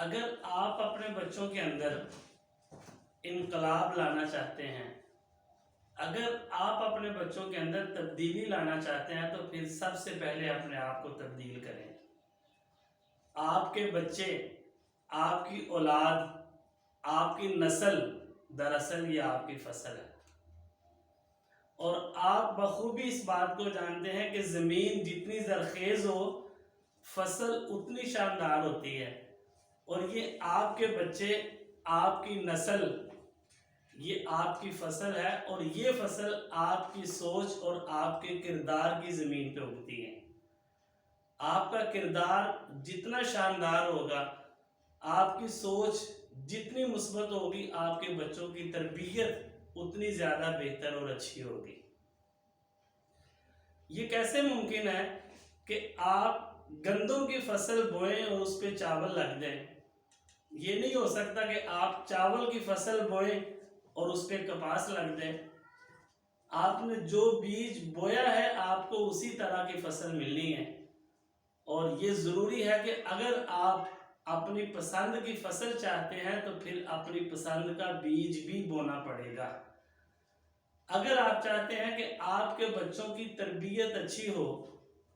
اگر آپ اپنے بچوں کے اندر انقلاب لانا چاہتے ہیں، اگر آپ اپنے بچوں کے اندر تبدیلی لانا چاہتے ہیں تو پھر سب سے پہلے اپنے آپ کو تبدیل کریں۔ آپ کے بچے، آپ کی اولاد، آپ کی نسل دراصل یہ آپ کی فصل ہے، اور آپ بخوبی اس بات کو جانتے ہیں کہ زمین جتنی زرخیز ہو فصل اتنی شاندار ہوتی ہے، اور یہ آپ کے بچے، آپ کی نسل، یہ آپ کی فصل ہے، اور یہ فصل آپ کی سوچ اور آپ کے کردار کی زمین پہ اگتی ہے۔ آپ کا کردار جتنا شاندار ہوگا، آپ کی سوچ جتنی مثبت ہوگی، آپ کے بچوں کی تربیت اتنی زیادہ بہتر اور اچھی ہوگی۔ یہ کیسے ممکن ہے کہ آپ گندم کی فصل بوئیں اور اس پہ چاول لگ دیں؟ یہ نہیں ہو سکتا کہ آپ چاول کی فصل بوئیں اور اس پہ کپاس لگ دیں۔ آپ نے جو بیج بویا ہے آپ کو اسی طرح کی فصل ملنی ہے، اور یہ ضروری ہے کہ اگر آپ اپنی پسند کی فصل چاہتے ہیں تو پھر اپنی پسند کا بیج بھی بونا پڑے گا۔ اگر آپ چاہتے ہیں کہ آپ کے بچوں کی تربیت اچھی ہو،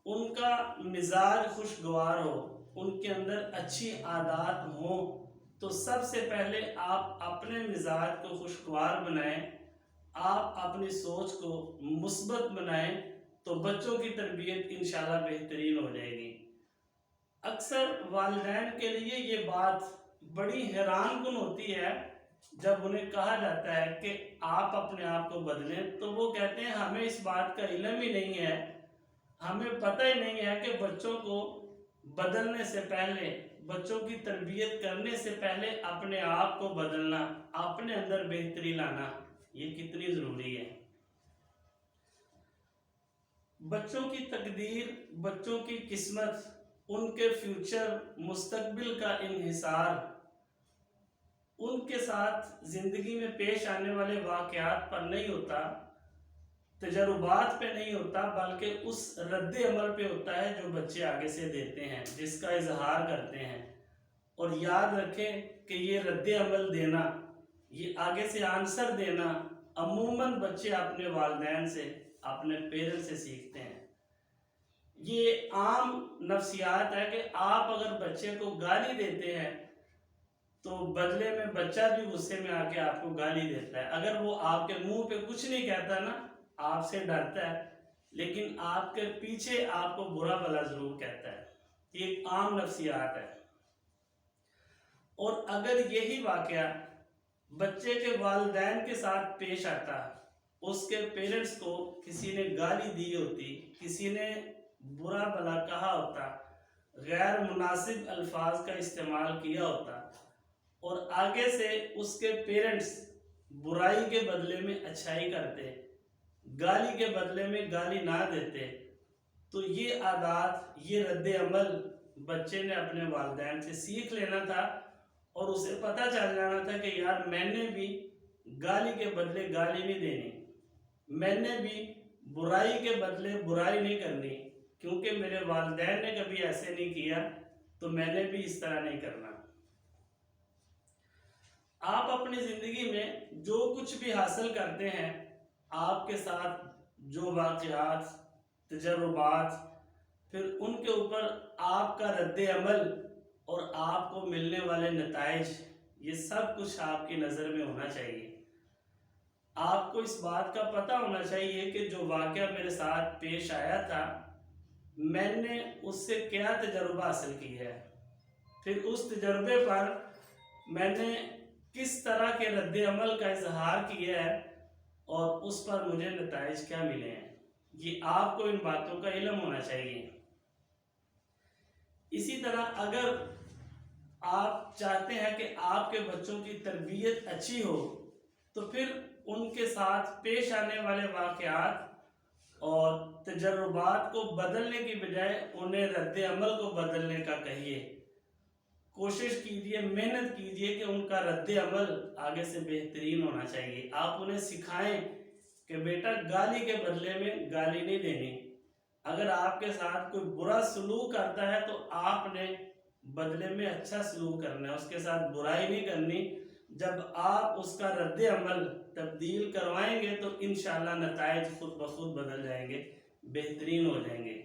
ان کا مزاج خوشگوار ہو، ان کے اندر اچھی عادات ہوں، تو سب سے پہلے آپ اپنے مزاج کو خوشگوار بنائیں، آپ اپنی سوچ کو مثبت بنائیں، تو بچوں کی تربیت انشاءاللہ بہترین ہو جائے گی۔ اکثر والدین کے لیے یہ بات بڑی حیران کن ہوتی ہے جب انہیں کہا جاتا ہے کہ آپ اپنے آپ کو بدلیں، تو وہ کہتے ہیں ہمیں اس بات کا علم ہی نہیں ہے، ہمیں پتہ ہی نہیں ہے کہ بچوں کو بدلنے سے پہلے، بچوں کی تربیت کرنے سے پہلے اپنے آپ کو بدلنا، اپنے اندر بہتری لانا یہ کتنی ضروری ہے۔ بچوں کی تقدیر، بچوں کی قسمت، ان کے فیوچر، مستقبل کا انحصار ان کے ساتھ زندگی میں پیش آنے والے واقعات پر نہیں ہوتا، تجربات پہ نہیں ہوتا، بلکہ اس رد عمل پہ ہوتا ہے جو بچے آگے سے دیتے ہیں، جس کا اظہار کرتے ہیں۔ اور یاد رکھیں کہ یہ رد عمل دینا، یہ آگے سے آنسر دینا عموماً بچے اپنے والدین سے، اپنے پیرنٹ سے سیکھتے ہیں۔ یہ عام نفسیات ہے کہ آپ اگر بچے کو گالی دیتے ہیں تو بدلے میں بچہ بھی غصے میں آ کے آپ کو گالی دیتا ہے۔ اگر وہ آپ کے منہ پہ کچھ نہیں کہتا نا، آپ سے ڈرتا ہے، لیکن آپ کے پیچھے آپ کو برا بھلا ضرور کہتا ہے۔ یہ ایک عام نفسیات ہے۔ اور اگر یہی واقعہ بچے کے والدین کے ساتھ پیش آتا، اس کے پیرنٹس کو کسی نے گالی دی ہوتی، کسی نے برا بھلا کہا ہوتا، غیر مناسب الفاظ کا استعمال کیا ہوتا، اور آگے سے اس کے پیرنٹس برائی کے بدلے میں اچھائی کرتے، گالی کے بدلے میں گالی نہ دیتے، تو یہ عادات، یہ رد عمل بچے نے اپنے والدین سے سیکھ لینا تھا، اور اسے پتہ چل جانا تھا کہ یار میں نے بھی گالی کے بدلے گالی نہیں دینی، میں نے بھی برائی کے بدلے برائی نہیں کرنی، کیونکہ میرے والدین نے کبھی ایسے نہیں کیا تو میں نے بھی اس طرح نہیں کرنا۔ آپ اپنی زندگی میں جو کچھ بھی حاصل کرتے ہیں، آپ کے ساتھ جو واقعات، تجربات، پھر ان کے اوپر آپ کا رد عمل اور آپ کو ملنے والے نتائج، یہ سب کچھ آپ کی نظر میں ہونا چاہیے۔ آپ کو اس بات کا پتہ ہونا چاہیے کہ جو واقعہ میرے ساتھ پیش آیا تھا، میں نے اس سے کیا تجربہ حاصل کیا ہے، پھر اس تجربے پر میں نے کس طرح کے رد عمل کا اظہار کیا ہے، اور اس پر مجھے نتائج کیا ملے ہیں۔ یہ آپ کو ان باتوں کا علم ہونا چاہیے۔ اسی طرح اگر آپ چاہتے ہیں کہ آپ کے بچوں کی تربیت اچھی ہو، تو پھر ان کے ساتھ پیش آنے والے واقعات اور تجربات کو بدلنے کی بجائے انہیں رد عمل کو بدلنے کا کہیے۔ کوشش کیجئے، محنت کیجئے کہ ان کا رد عمل آگے سے بہترین ہونا چاہیے۔ آپ انہیں سکھائیں کہ بیٹا گالی کے بدلے میں گالی نہیں دینی، اگر آپ کے ساتھ کوئی برا سلوک کرتا ہے تو آپ نے بدلے میں اچھا سلوک کرنا ہے، اس کے ساتھ برائی نہیں کرنی۔ جب آپ اس کا رد عمل تبدیل کروائیں گے تو انشاءاللہ نتائج خود بخود بدل جائیں گے، بہترین ہو جائیں گے۔